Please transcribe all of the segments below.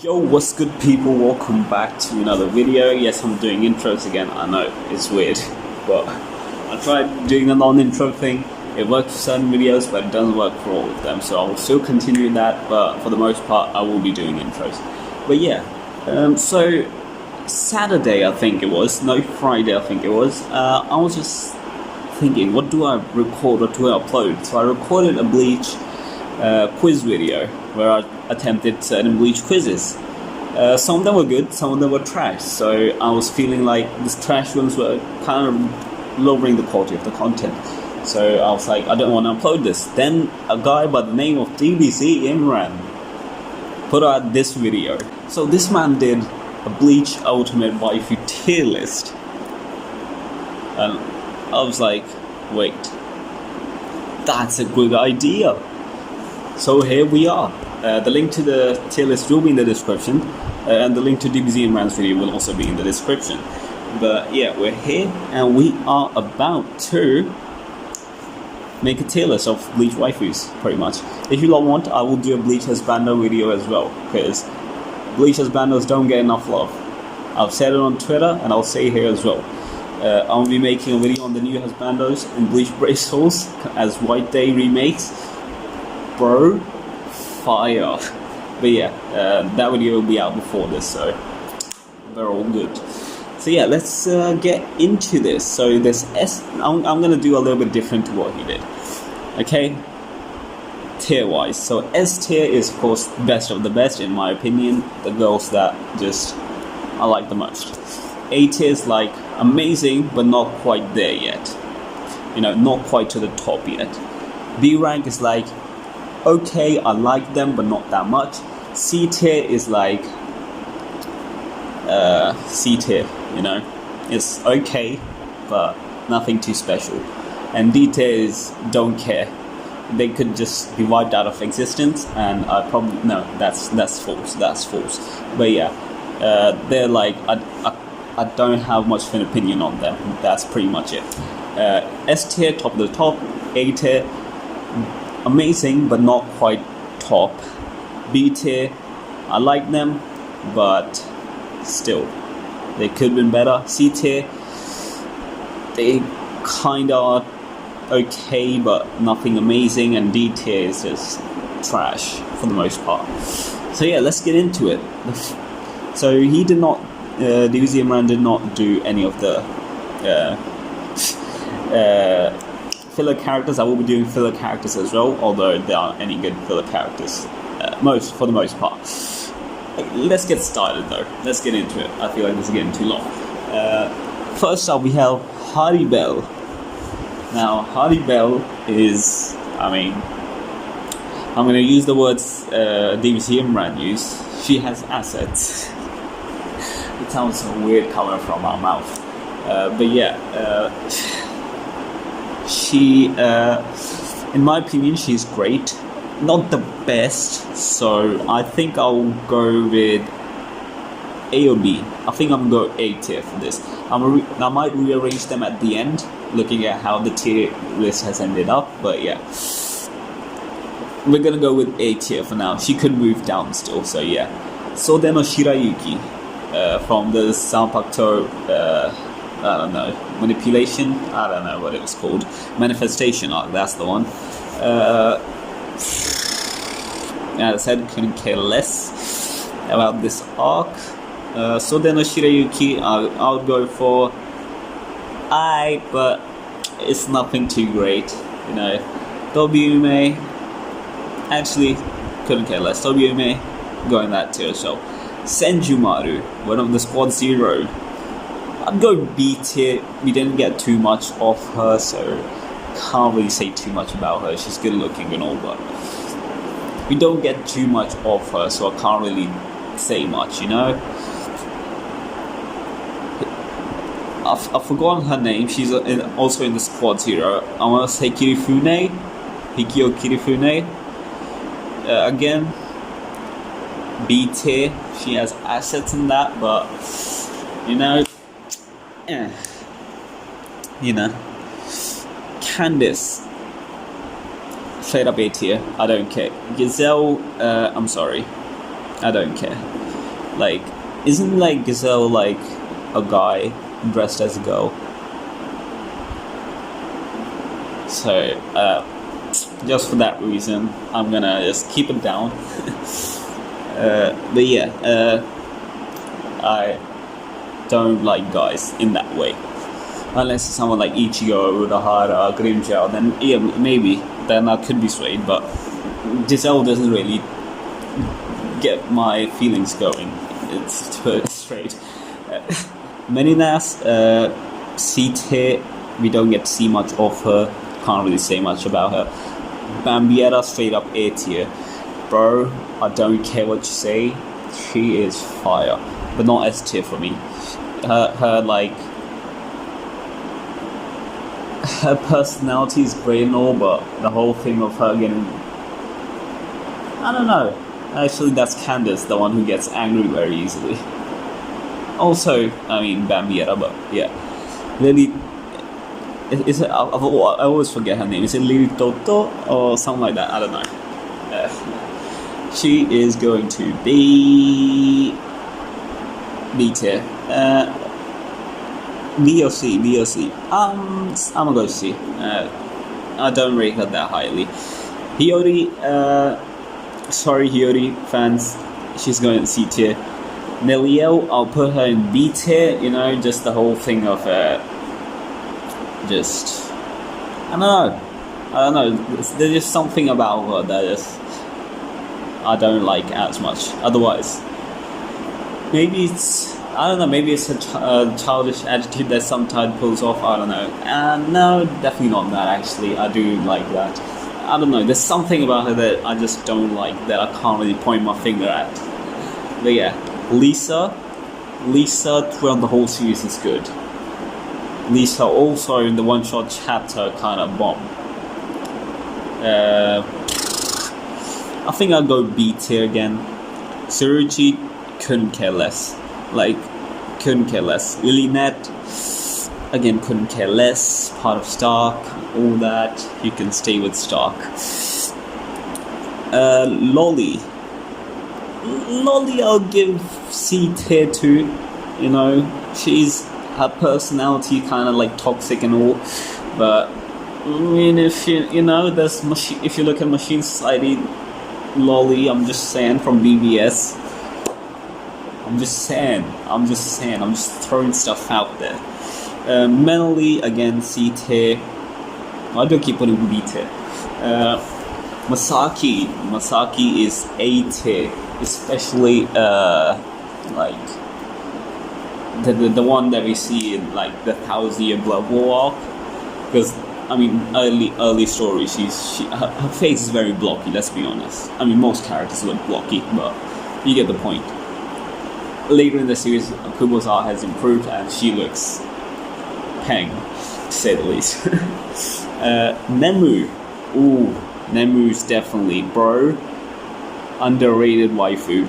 Yo, what's good people? Welcome back to another video. Yes, I'm doing intros again. I know, it's weird, but I tried doing the non-intro thing. It works for certain videos, but it doesn't work for all of them. So I will still continue that, but for the most part, I will be doing intros. But yeah, so Saturday, I think it was, no, Friday, I think it was, I was just thinking, what do I record, what do I upload? So I recorded a Bleach quiz video where I attempted certain Bleach quizzes. Some of them were good, some of them were trash. So I was feeling like these trash ones were kind of lowering the quality of the content. So I was like, I don't want to upload this. Then a guy by the name of DBZImran put out this video. So this man did a Bleach Ultimate Waifu Tier List. And I was like, wait, that's a good idea. So here we are. The link to the tier list will be in the description, and the link to DBZImran's video will also be in the description. But yeah, we're here and we are about to make a tier list of Bleach waifus, pretty much. If you don't want, I will do a Bleach Husbando video as well, because Bleach Husbandos don't get enough love. I've said it on Twitter and I'll say it here as well. I'll be making a video on the new Husbandos and Bleach Brave Souls as White Day remakes. Bro, fire. But yeah, that video will be out before this, so they're all good. So yeah, let's get into this. So this I'm gonna do a little bit different to what he did. Okay, tier wise. So S tier is of course best of the best in my opinion, the girls that just I like the most. A tier is like amazing but not quite there yet, you know, not quite to the top yet. B rank is like okay, I like them but not that much. C tier is like C tier, you know, it's okay but nothing too special. And D tier is don't care, they could just be wiped out of existence, and I probably no, that's false. But yeah, they're like I don't have much of an opinion on them. That's pretty much it. S tier, top of the top. A tier, amazing but not quite top. B tier, I like them but still they could have been better. C tier, they kinda are okay but nothing amazing. And D tier is just trash for the most part. So yeah, let's get into it. So he did not DBZImran did not do any of the filler characters. I will be doing filler characters as well, although there aren't any good filler characters for the most part. Let's get started though. Let's get into it. I feel like this is getting too long. First up we have Haribel. Now Haribel is, I mean, I'm going to use the words DBZImran used. She has assets. It sounds so weird coming from our mouth. But yeah, she, in my opinion, she's great. Not the best, so I think I'll go with A or B. I think I'm going to go A tier for this. I might rearrange them at the end, looking at how the tier list has ended up, but yeah. We're going to go with A tier for now. She could move down still, so yeah. Sode no Shirayuki, from the Sanpakto, I don't know, manipulation? I don't know what it was called. Manifestation arc, that's the one. As I said, couldn't care less about this arc. Sode no Shirayuki, I would go for I, but it's nothing too great, you know. Dobyume, actually, couldn't care less. Dobyume, going that tier as well. Senjumaru, one of the Squad Zero, I'd go B tier. We didn't get too much of her, so can't really say too much about her. She's good looking and all, but we don't get too much of her, so I can't really say much, you know. I've forgotten her name. She's also in the Squad Zero. I want to say Kirifune, Hikio Kirifune. Again, B tier. She has assets in that, but you know, Candice, straight up A tier. I don't care. Gazelle, I'm sorry. I don't care. Like, isn't like Gazelle like a guy dressed as a girl? So, just for that reason, I'm gonna just keep it down. But yeah, I don't like guys in that way. Unless it's someone like Ichigo, Unohana, Grimjaw, then yeah, maybe. Then I could be swayed, but Giselle doesn't really get my feelings going. It's too straight. Meninas, C-tier, we don't get to see much of her. Can't really say much about her. Bambietta, straight up A tier. Bro, I don't care what you say. She is fire. But not S tier for me. Her personality is great and all, but the whole thing of her getting... I don't know. Actually, that's Candace, the one who gets angry very easily. Also, I mean, Bambietta, but yeah. Lily... I always forget her name. Is it Lily Toto or something like that? I don't know. She is going to be B tier. B or C. I'm gonna go C. I don't rate her that highly. Hiyori, sorry Hiyori fans, she's going to C tier. Neliel, I'll put her in B tier. You know, just the whole thing of just I don't know. There's just something about her that I don't like as much. Otherwise, maybe it's a childish attitude that sometimes pulls off. I don't know. No, definitely not that. Actually, I do like that. I don't know. There's something about her that I just don't like, that I can't really point my finger at. But yeah, Lisa throughout the whole series is good. Lisa also in the one-shot chapter kind of bomb. I think I'll go B tier again. Yoruichi, couldn't care less. Lilinette, again, couldn't care less. Part of Stark, all that. You can stay with Stark. Lolly, I'll give C tier to. You know, her personality kind of like toxic and all, but I mean, if you know, if you look at Machine Society, Lolly, I'm just saying, from BBS. I'm just throwing stuff out there. Mentally, again, C tier. Why do I keep putting B tier? Masaki is A tier, especially like the one that we see in like the 1,000-year Blood War arc. Because I mean, early story, her face is very blocky. Let's be honest. I mean, most characters look blocky, but you get the point. Later in the series, Kubo's art has improved, and she looks peng, to say the least. Nemu, Nemu's definitely, bro. Underrated waifu.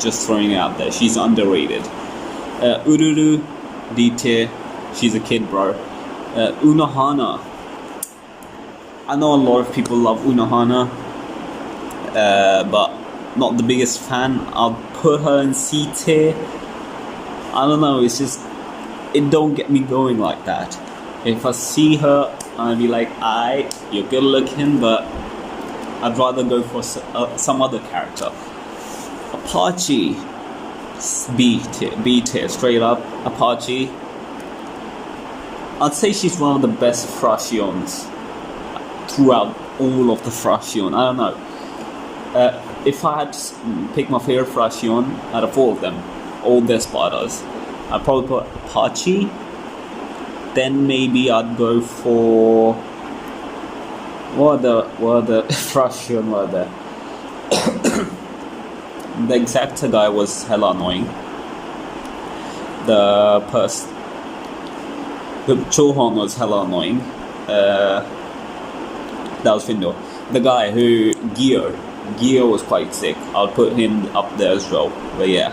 Just throwing it out there. She's underrated. Ururu, D tier. She's a kid, bro. Unohana. I know a lot of people love Unohana, but not the biggest fan. I'll put her in C tier. I don't know, it's just, it don't get me going like that. If I see her, I'll be like, aight, you're good looking, but I'd rather go for some other character. Apache, B tier, straight up. Apache, I'd say she's one of the best Fractions throughout all of the Fraction. I don't know. If I had to pick my favorite Fraction out of all of them, all their spiders, I'd probably put Apache. Then maybe I'd go for... What are the Fraction were there? The Exacta guy was hella annoying. The Chohon was hella annoying. That was Findo. The guy who... Gio was quite sick. I'll put him up there as well. But yeah.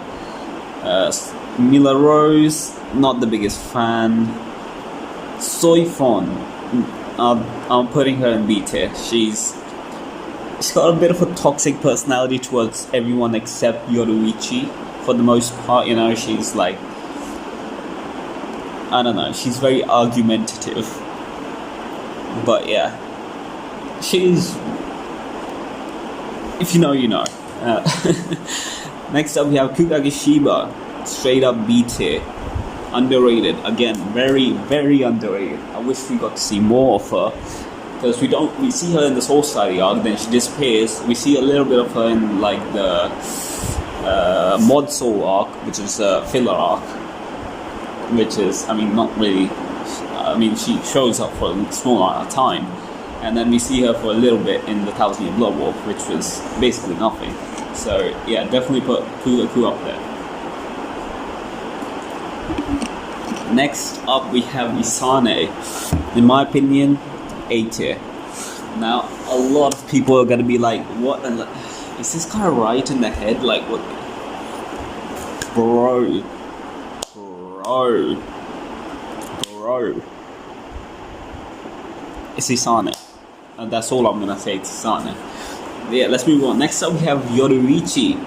Mila Rose, not the biggest fan. Soifon, I'm putting her in B tier. She's she's got a bit of a toxic personality towards everyone except Yoruichi. For the most part, you know, she's like, I don't know, she's very argumentative. But yeah, she's, if you know, you know. Next up we have Kukakishiba, straight up B tier, underrated, again, very, very underrated. I wish we got to see more of her, because we see her in the Soul Society arc, then she disappears. We see a little bit of her in like the Mod Soul arc, which is a filler arc, which is, I mean, not really, I mean, she shows up for a small amount of time, and then we see her for a little bit in the Thousand Year Blood War, which was basically nothing. So yeah, definitely put Kugaku up there. Next up we have Isane. In my opinion, A tier. Now a lot of people are gonna be like, what is this guy right in the head? Like, what? Bro. It's Hisana. And that's all I'm gonna say, it's Hisana. Yeah, let's move on. Next up we have Yoruichi.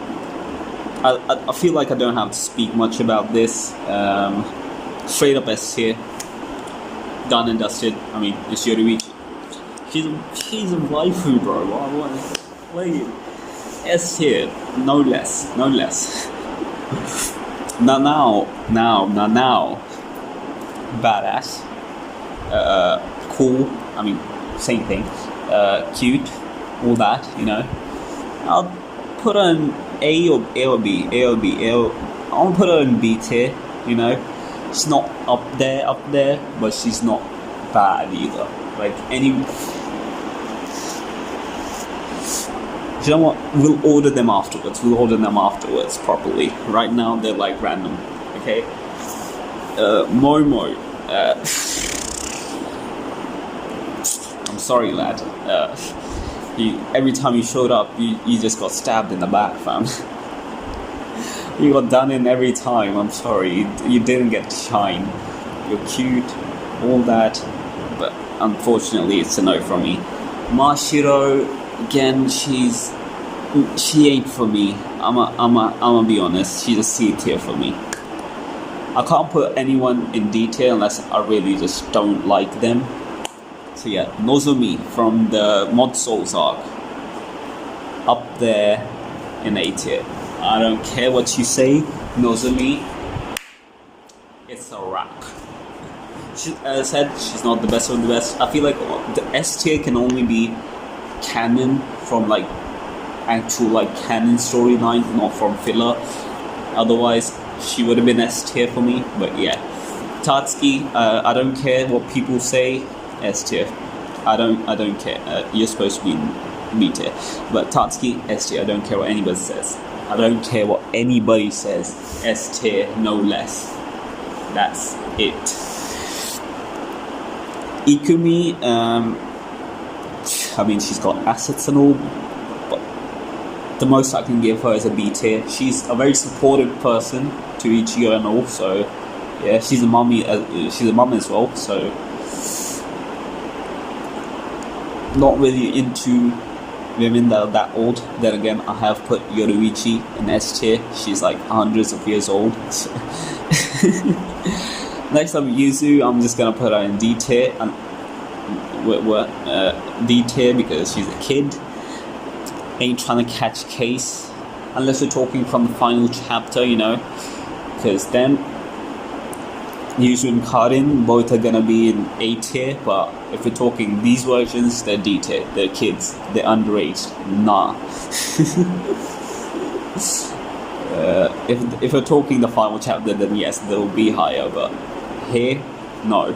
I feel like I don't have to speak much about this. Straight up S tier. Done and dusted. I mean, it's Yoruichi. She's a waifu, bro. Wait. S tier. No less. Now. Badass. Cool. I mean, same thing. Cute. All that, you know. I'll put her in A or B. I'll put her in B tier, you know. She's not up there, but she's not bad either. Like, you know what? We'll order them afterwards. Properly. Right now, they're like random. Okay? Momo. I'm sorry, lad. Every time you showed up, you just got stabbed in the back, fam. You got done in every time. I'm sorry. You didn't get to shine. You're cute, all that, but unfortunately, it's a no from me. Mashiro, again, she ain't for me. I'ma be honest. She's a C tier for me. I can't put anyone in detail unless I really just don't like them. So yeah, Nozomi from the Mod Souls arc, up there in A tier. I don't care what you say, Nozomi, it's a wrap. As I said, she's not the best of the best. I feel like the S tier can only be canon from like actual like canon storyline, not from filler. Otherwise, she would have been S tier for me. But yeah, Tatsuki, I don't care what people say. S tier. I don't care. You're supposed to be in B tier. But Tatsuki, S tier. I don't care what anybody says. I don't care what anybody says. S tier, no less. That's it. Ikumi, I mean, she's got assets and all, but the most I can give her is a B tier. She's a very supportive person to Ichigo and all, so yeah, she's a mum as well, so not really into women that are that old. Then again, I have put Yoruichi in S tier. She's like hundreds of years old. Next up, Yuzu. I'm just gonna put her in D tier. And D tier because she's a kid. Ain't trying to catch case unless we're talking from the final chapter, you know. Because then Yuzu and Karin both are gonna be in A tier, but if we're talking these versions, they're D tier. They're kids. They're underage. Nah. If we're talking the final chapter, then yes, they'll be higher. But here, no.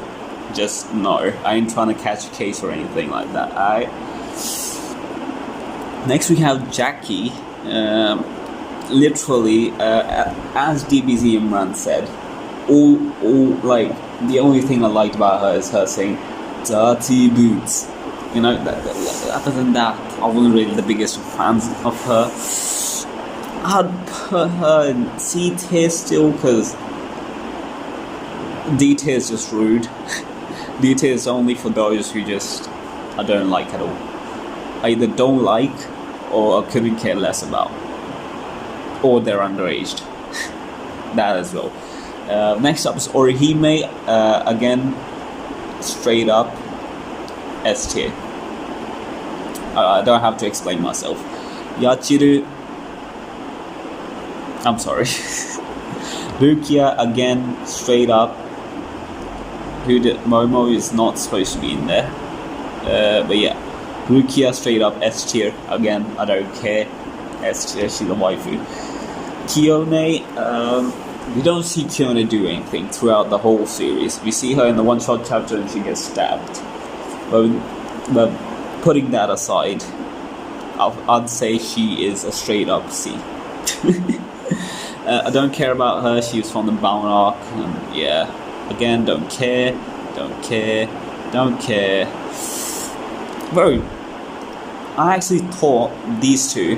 Just no. I ain't trying to catch a case or anything like that. Alright. Next we have Jackie. Literally, as DBZImran said, all like the only thing I liked about her is her saying dirty boots. You know, other than that, I wasn't really the biggest fan of her. I'd put her in C tier still, because D tier is just rude. D tier is only for those who just I don't like at all. either don't like or couldn't care less about, or they're underaged. That as well. Next up is Orihime. Again, straight up S tier. I don't have to explain myself. Yachiru. I'm sorry. Rukia, again, straight up. Momo is not supposed to be in there. But yeah. Rukia, straight up S tier. Again, I don't care. S tier, she's a waifu. Kione, we don't see Kione do anything throughout the whole series. We see her in the one-shot chapter and she gets stabbed. But putting that aside, I'd say she is a straight up C. I don't care about her. She was from the Bound arc, and yeah, again, don't care. Bro, I actually thought these two,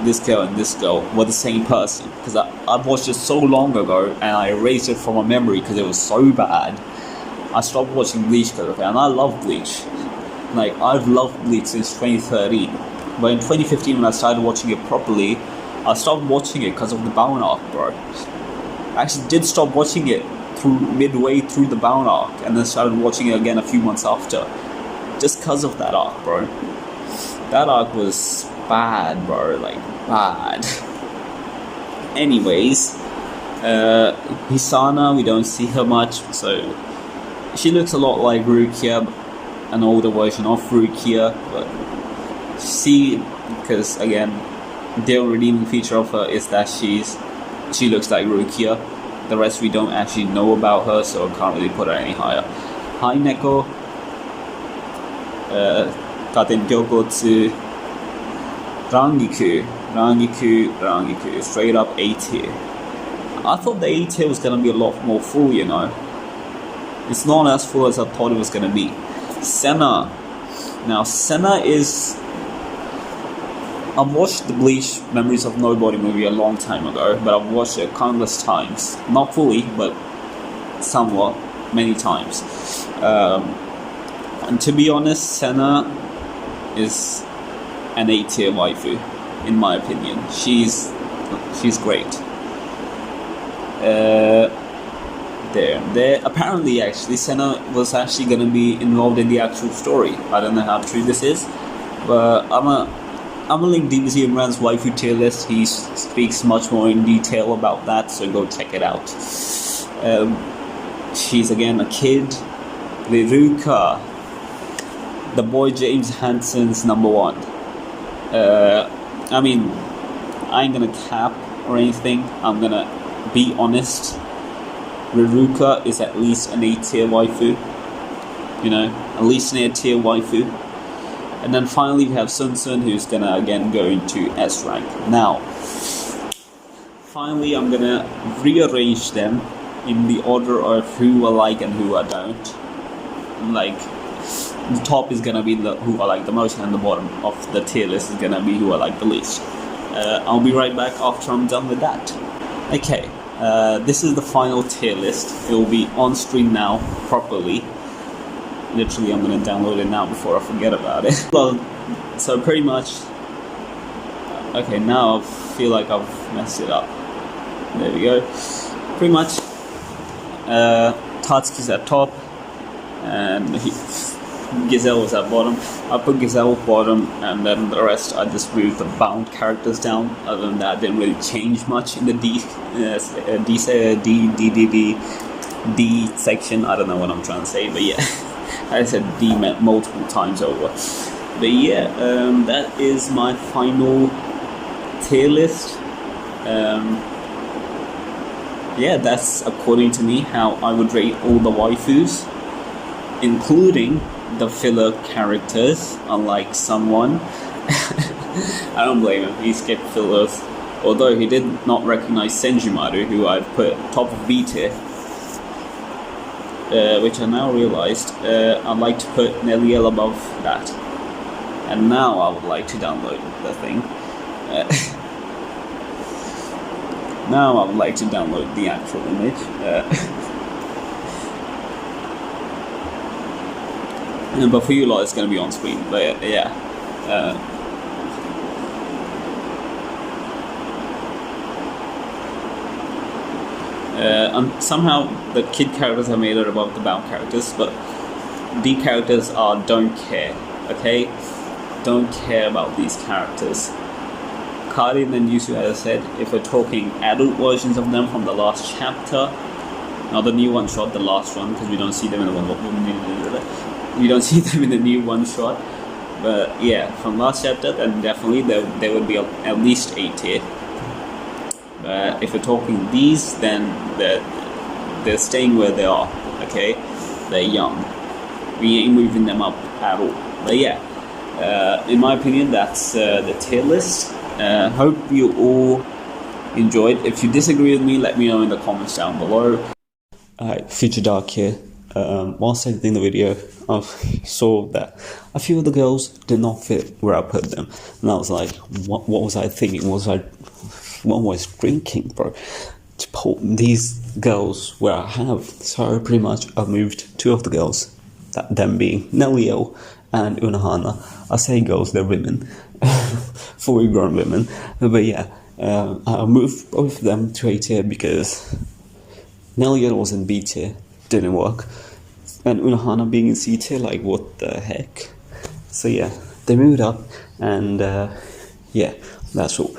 this girl and this girl, were the same person, because I watched it so long ago and I erased it from my memory because it was so bad. I stopped watching Bleach because of it, and I love Bleach. I've loved Bleach since 2013, but in 2015 when I started watching it properly, I stopped watching it because of the Bound arc, bro. I actually did stop watching it midway through the Bound arc, and then started watching it again a few months after, just because of that arc, bro. That arc was bad, bro, bad. Anyways, Hisana, we don't see her much, so she looks a lot like Rukia, an older version of Rukia, but because again, the only redeeming feature of her is that she looks like Rukia. The rest we don't actually know about her, so I can't really put her any higher. Hi Neko, Katen Gyokotsu, Rangiku, straight up A tier. I thought the A tier was gonna be a lot more full, you know. It's not as full as I thought it was gonna be. Senna. Now Senna is... I've watched the Bleach Memories of Nobody movie a long time ago, but I've watched it countless times. Not fully, but somewhat, many times. And to be honest, Senna is an A tier waifu, in my opinion. She's great. There. Apparently, actually, Senna was actually going to be involved in the actual story. I don't know how true this is, but I'm gonna link DBZImran's Waifu Tier List. He speaks much more in detail about that, so go check it out. She's again a kid. Riruka, the boy James Hansen's number one. I mean, I ain't gonna cap or anything. I'm gonna be honest. Riruka is at least an A tier waifu. You know, at least an A tier waifu. And then finally we have Sun Sun, who's gonna again go into S rank. Now, finally I'm gonna rearrange them in the order of who I like and who I don't. The top is gonna be who I like the most, and the bottom of the tier list is gonna be who I like the least. I'll be right back after I'm done with that. Okay, this is the final tier list. It will be on screen now properly. Literally, I'm going to download it now before I forget about it. Well, so pretty much... Okay, now I feel like I've messed it up. There we go. Pretty much, Tatsuki's at top, and Gazelle was at bottom. I put Gazelle bottom, and then the rest I just moved the bound characters down. Other than that, didn't really change much in the D section. I don't know what I'm trying to say, but yeah. I said D multiple times over. But yeah, that is my final tier list. Yeah, that's according to me how I would rate all the waifus, including the filler characters, unlike someone. I don't blame him, he skipped fillers. Although he did not recognize Senjumaru, who I've put top of B tier. Which I now realized I'd like to put Neliel above that. And now I would like to download the thing. Now I would like to download the actual image. But for you lot, it's gonna be on screen. But yeah. And somehow the kid characters are made above the bound characters, but the characters don't care, okay? Don't care about these characters. Karin and Yuzu, as I said, if we're talking adult versions of them from the last chapter, not the new one shot, the last one, because we don't see them in the we don't see them in the new one shot. But yeah, from last chapter, then definitely there would be at least 8 tier. But if we're talking these, then they're staying where they are, okay? They're young. We ain't moving them up at all. But yeah, in my opinion, that's the tier list. Hope you all enjoyed. If you disagree with me, let me know in the comments down below. Alright, PuffyDark here. Whilst editing the video, I saw that a few of the girls did not fit where I put them, and I was like, what was I thinking? What was drinking, bro, to put these girls where I have? So pretty much I moved 2 of the girls, them being Nelio and Unohana. I say girls, they're women, fully grown women. But yeah, I moved both of them to A tier because Nelio was in B tier, didn't work, and Unohana being in C tier, like what the heck. So yeah, they moved up, and yeah, that's all.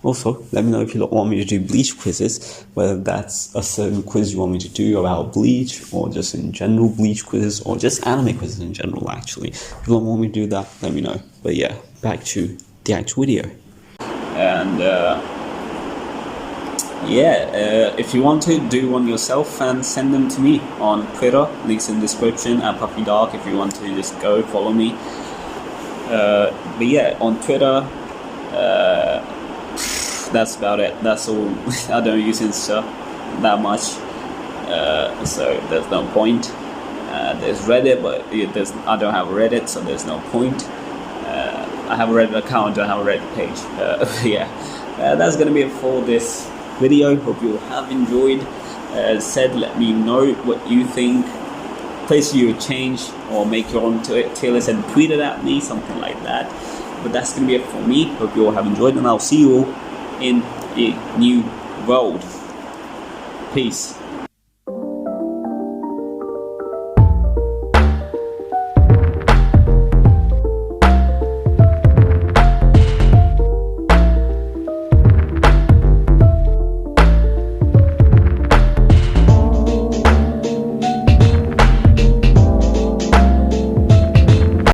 Also, let me know if you want me to do Bleach quizzes, whether that's a certain quiz you want me to do about Bleach, or just in general Bleach quizzes, or just anime quizzes in general, actually. If you don't want me to do that, let me know. But yeah, back to the actual video. And yeah, if you want to do one yourself, and send them to me on Twitter, links in the description, at PuffyDark if you want to just go follow me. But yeah, on Twitter, that's about it. That's all. I don't use Insta that much, so there's no point. There's Reddit, but I don't have a Reddit, so there's no point. I have a Reddit account, I don't have a Reddit page. Yeah, that's gonna be it for this video. Hope you have enjoyed. As said, let me know what you think. Place you would change or make your own tier list and tweet it at me, something like that. But that's gonna be it for me. Hope you all have enjoyed, and I'll see you all in a new world. Peace.